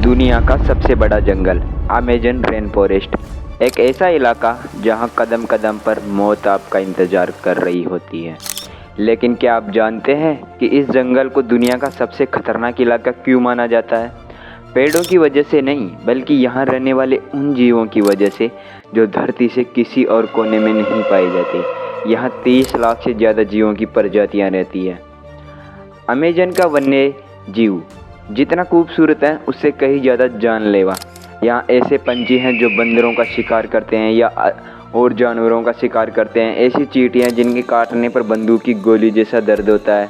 दुनिया का सबसे बड़ा जंगल अमेज़न रेन फॉरेस्ट, एक ऐसा इलाका जहां कदम कदम पर मौत आपका इंतज़ार कर रही होती है। लेकिन क्या आप जानते हैं कि इस जंगल को दुनिया का सबसे खतरनाक इलाका क्यों माना जाता है? पेड़ों की वजह से नहीं, बल्कि यहाँ रहने वाले उन जीवों की वजह से जो धरती से किसी और कोने में नहीं पाए जाते। यहाँ 30 लाख से ज़्यादा जीवों की प्रजातियाँ रहती है। अमेज़न का वन्य जीव जितना खूबसूरत है, उससे कहीं ज़्यादा जानलेवा। यहाँ ऐसे पंछी हैं जो बंदरों का शिकार करते हैं या और जानवरों का शिकार करते हैं। ऐसी चींटियाँ जिनके काटने पर बंदूक की गोली जैसा दर्द होता है।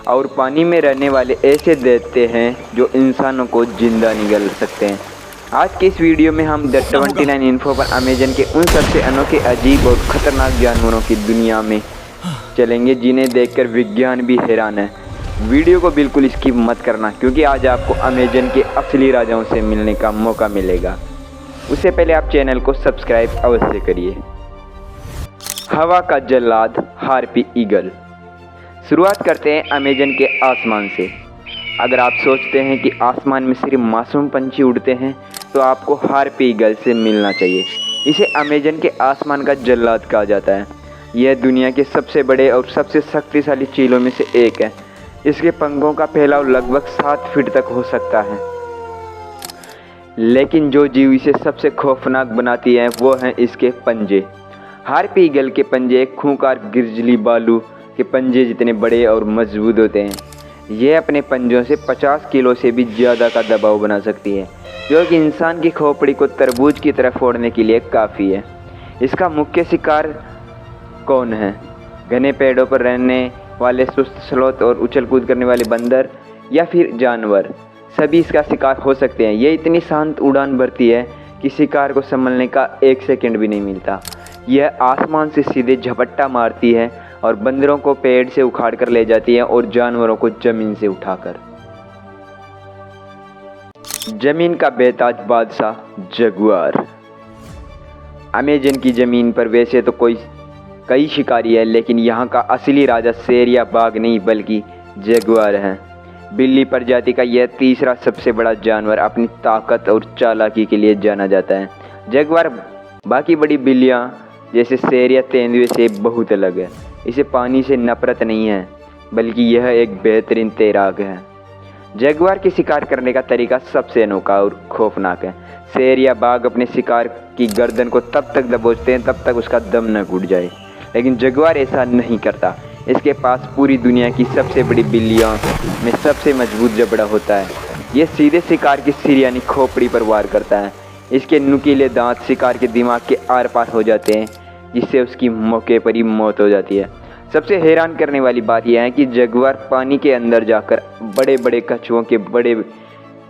और पानी में रहने वाले ऐसे दैत्य हैं जो इंसानों को जिंदा निगल सकते हैं। आज के इस वीडियो में हम द 29 इन्फो पर अमेज़न के उन सबसे अनोखे, अजीब और ख़तरनाक जानवरों की दुनिया में चलेंगे जिन्हें देखकर विज्ञान भी हैरान है। वीडियो को बिल्कुल स्किप मत करना, क्योंकि आज आपको अमेज़न के असली राजाओं से मिलने का मौका मिलेगा। उससे पहले आप चैनल को सब्सक्राइब अवश्य करिए। हवा का जल्लाद हार्पी ईगल। शुरुआत करते हैं अमेज़न के आसमान से। अगर आप सोचते हैं कि आसमान में सिर्फ मासूम पंछी उड़ते हैं, तो आपको हार्पी ईगल से मिलना चाहिए। इसे अमेज़न के आसमान का जल्लाद कहा जाता है। यह दुनिया के सबसे बड़े और सबसे शक्तिशाली चीलों में से एक है। इसके पंखों का फैलाव लगभग 7 फीट तक हो सकता है। लेकिन जो जीव इसे सबसे खौफनाक बनाती है वो हैं इसके पंजे। हार्पी ईगल के पंजे एक खूंखार ग्रिजली भालू के पंजे जितने बड़े और मजबूत होते हैं। यह अपने पंजों से 50 किलो से भी ज़्यादा का दबाव बना सकती है, जो कि इंसान की खोपड़ी को तरबूज की तरह फोड़ने के लिए काफ़ी है। इसका मुख्य शिकार कौन है? घने पेड़ों पर रहने वाले सुस्त स्लोथ और उछल कूद करने वाले बंदर, या फिर जानवर, सभी इसका शिकार हो सकते हैं। ये इतनी शांत उड़ान भरती है कि शिकार को संभलने का 1 सेकंड भी नहीं मिलता। यह आसमान से सीधे झपट्टा मारती है और बंदरों को पेड़ से उखाड़ कर ले जाती है और जानवरों को जमीन से उठाकर। जमीन का बेताज बादशाह जगुआर। अमेज़न की ज़मीन पर वैसे तो कई शिकारी है, लेकिन यहाँ का असली राजा शेर या बाघ नहीं, बल्कि जगुआर है। बिल्ली प्रजाति का यह तीसरा सबसे बड़ा जानवर अपनी ताकत और चालाकी के लिए जाना जाता है। जगुआर बाकी बड़ी बिल्लियाँ जैसे शेर या तेंदुए से बहुत अलग है। इसे पानी से नफरत नहीं है, बल्कि यह एक बेहतरीन तैराक है। जगुआर के शिकार करने का तरीका सबसे अनोखा और खौफनाक है। शेर या बाघ अपने शिकार की गर्दन को तब तक दबोचते हैं तब तक उसका दम न घुट जाए, लेकिन जगुआर ऐसा नहीं करता। इसके पास पूरी दुनिया की सबसे बड़ी बिल्लियों में सबसे मजबूत जबड़ा होता है। यह सीधे शिकार की सिर यानी खोपड़ी पर वार करता है। इसके नुकीले दांत शिकार के दिमाग के आर पार हो जाते हैं, जिससे उसकी मौके पर ही मौत हो जाती है। सबसे हैरान करने वाली बात यह है कि जगुआर पानी के अंदर जाकर बड़े बड़े कछुओं के बड़े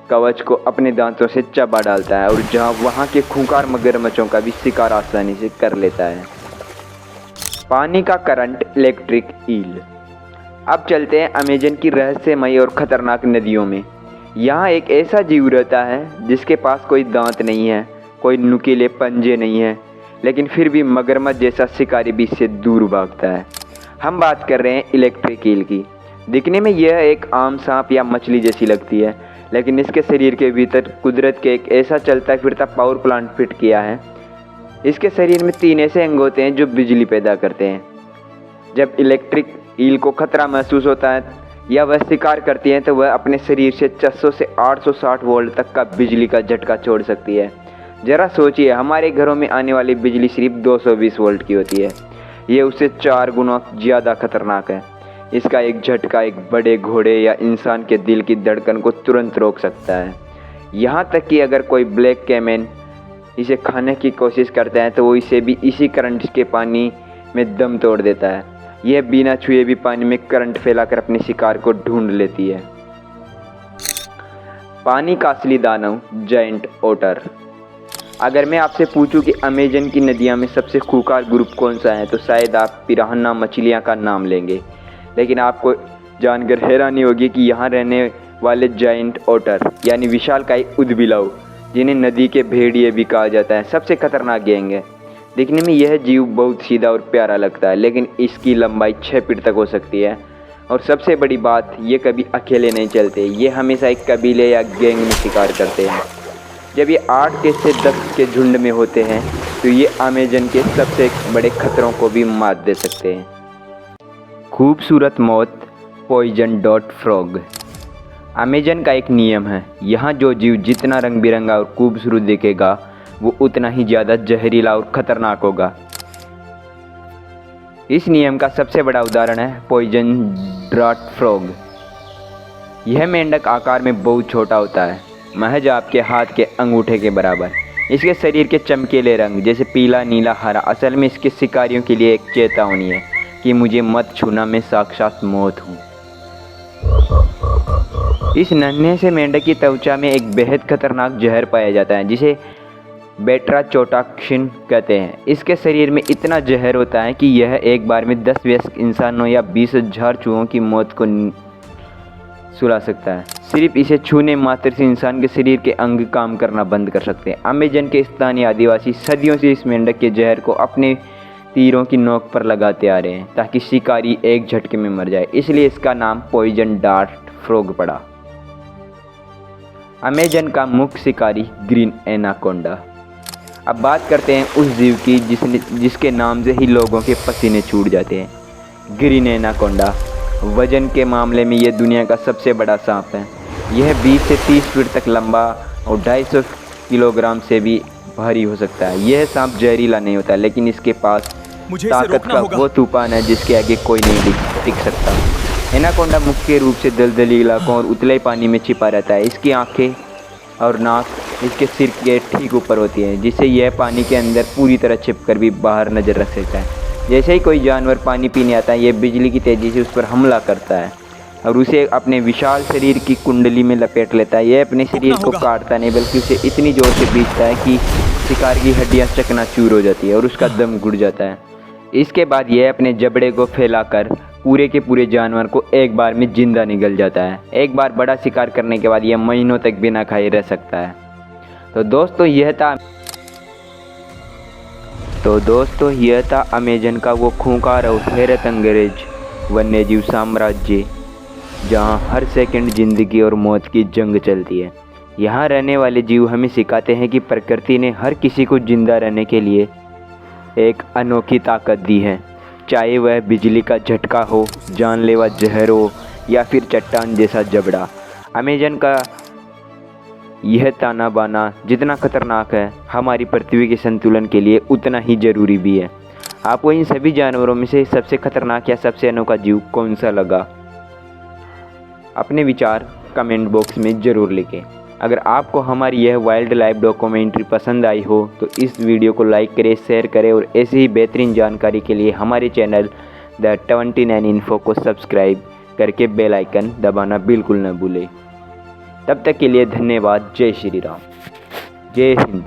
कवच को अपने दांतों से चबा डालता है और जहाँ वहाँ के खूंखार मगरमच्छों का भी शिकार आसानी से कर लेता है। पानी का करंट इलेक्ट्रिक ईल। अब चलते हैं अमेज़न की रहस्यमयी और ख़तरनाक नदियों में। यहाँ एक ऐसा जीव रहता है जिसके पास कोई दांत नहीं है, कोई नुकीले पंजे नहीं है, लेकिन फिर भी मगरमच्छ जैसा शिकारी भी इससे दूर भागता है। हम बात कर रहे हैं इलेक्ट्रिक ईल की। दिखने में यह एक आम सांप या मछली जैसी लगती है, लेकिन इसके शरीर के भीतर कुदरत के एक ऐसा चलता फिरता पावर प्लांट फिट किया है। इसके शरीर में 3 ऐसे अंग होते हैं जो बिजली पैदा करते हैं। जब इलेक्ट्रिक ईल को खतरा महसूस होता है या वह शिकार करती है, तो वह अपने शरीर से 600 से 860 वोल्ट तक का बिजली का झटका छोड़ सकती है। ज़रा सोचिए, हमारे घरों में आने वाली बिजली सिर्फ 220 वोल्ट की होती है। ये उससे 4 गुना ज़्यादा खतरनाक है। इसका एक झटका एक बड़े घोड़े या इंसान के दिल की धड़कन को तुरंत रोक सकता है। यहाँ तक कि अगर कोई ब्लैक कैमन इसे खाने की कोशिश करता है, तो वो इसे भी इसी करंट के पानी में दम तोड़ देता है। यह बिना छुए भी पानी में करंट फैलाकर अपने शिकार को ढूंढ लेती है। पानी का असली दानव जायंट ओटर। अगर मैं आपसे पूछूं कि अमेज़न की नदियां में सबसे खूंखार ग्रुप कौन सा है, तो शायद आप पिरान्हा मछलियां का नाम लेंगे। लेकिन आपको जानकर हैरानी होगी कि यहाँ रहने वाले जायंट ओटर यानी विशालकाय ऊदबिलाव, जिन्हें नदी के भेड़िए भी कहा जाता है, सबसे खतरनाक गैंग है। दिखने में यह जीव बहुत सीधा और प्यारा लगता है, लेकिन इसकी लंबाई 6 फीट तक हो सकती है और सबसे बड़ी बात, ये कभी अकेले नहीं चलते, ये हमेशा एक कबीले या गैंग में शिकार करते हैं। जब ये 8 से 10 के झुंड में होते हैं तो ये अमेजन के सबसे बड़े खतरों को भी मात दे सकते हैं। खूबसूरत मौत, पॉइजन डॉट फ्रॉग। अमेजन का एक नियम है, यहाँ जो जीव जितना रंग बिरंगा और खूबसूरत दिखेगा वो उतना ही ज़्यादा जहरीला और ख़तरनाक होगा। इस नियम का सबसे बड़ा उदाहरण है पॉइजन डॉट फ्रॉग। यह मेंढक आकार में बहुत छोटा होता है, महज आपके हाथ के अंगूठे के बराबर। इसके शरीर के चमकीले रंग जैसे पीला, नीला, हरा असल में इसके शिकारियों के लिए एक चेतावनी है कि मुझे मत छूना, मैं साक्षात मौत हूँ। इस नन्हे से मेंढक की त्वचा में एक बेहद खतरनाक जहर पाया जाता है जिसे बेट्राचोटाक्सिन कहते हैं। इसके शरीर में इतना जहर होता है कि यह एक बार में 10 वयस्क इंसानों या 20,000 चूहों की मौत को सुला सकता है। सिर्फ इसे छूने मात्र से इंसान के शरीर के अंग काम करना बंद कर सकते हैं। अमेजन के स्थानीय आदिवासी सदियों से इस मेंढक के जहर को अपने तीरों की नोक पर लगाते आ रहे हैं ताकि शिकारी एक झटके में मर जाए, इसलिए इसका नाम पॉइजन डार्ट फ्रॉग पड़ा। अमेजन का मुख्य शिकारी ग्रीन एनाकोंडा। अब बात करते हैं उस जीव की जिसके नाम से ही लोगों के पसीने छूट जाते हैं। Green anaconda. वजन के मामले में यह दुनिया का सबसे बड़ा सांप है। यह 20 से 30 फीट तक लंबा और 250 किलोग्राम से भी भारी हो सकता है। यह सांप जहरीला नहीं होता, लेकिन इसके पास ताकत का वो तूफान है जिसके आगे कोई नहीं टिक सकता। एनाकोंडा मुख्य रूप से दलदली इलाकों और उतले पानी में छिपा रहता है। इसकी आंखें और नाक इसके सिर के ठीक ऊपर होती है, जिससे यह पानी के अंदर पूरी तरह छिपकर भी बाहर नजर रख सकता है। जैसे ही कोई जानवर पानी पीने आता है, यह बिजली की तेज़ी से उस पर हमला करता है और उसे अपने विशाल शरीर की कुंडली में लपेट लेता है। यह अपने शरीर को काटता नहीं, बल्कि उसे इतनी जोर से खींचता है कि शिकार की हड्डियाँ चकनाचूर हो जाती है और उसका दम घुट जाता है। इसके बाद यह अपने जबड़े को फैलाकर पूरे के पूरे जानवर को एक बार में जिंदा निगल जाता है। एक बार बड़ा शिकार करने के बाद यह महीनों तक बिना खाए रह सकता है। तो दोस्तों यह था अमेजन का वो खूंखार और हैरत अंगेज वन्यजीव साम्राज्य, जहां हर सेकंड जिंदगी और मौत की जंग चलती है। यहाँ रहने वाले जीव हमें सिखाते हैं कि प्रकृति ने हर किसी को जिंदा रहने के लिए एक अनोखी ताकत दी है, चाहे वह बिजली का झटका हो, जानलेवा जहर हो या फिर चट्टान जैसा जबड़ा। अमेजन का यह ताना बाना जितना खतरनाक है, हमारी पृथ्वी के संतुलन के लिए उतना ही ज़रूरी भी है। आपको इन सभी जानवरों में से सबसे खतरनाक या सबसे अनोखा जीव कौन सा लगा? अपने विचार कमेंट बॉक्स में ज़रूर लिखें। अगर आपको हमारी यह वाइल्ड लाइफ डॉक्यूमेंट्री पसंद आई हो तो इस वीडियो को लाइक करें, शेयर करें और ऐसी ही बेहतरीन जानकारी के लिए हमारे चैनल द 29 इन्फो को सब्सक्राइब करके बेल आइकन दबाना बिल्कुल न भूलें। तब तक के लिए धन्यवाद। जय श्री राम, जय हिंद।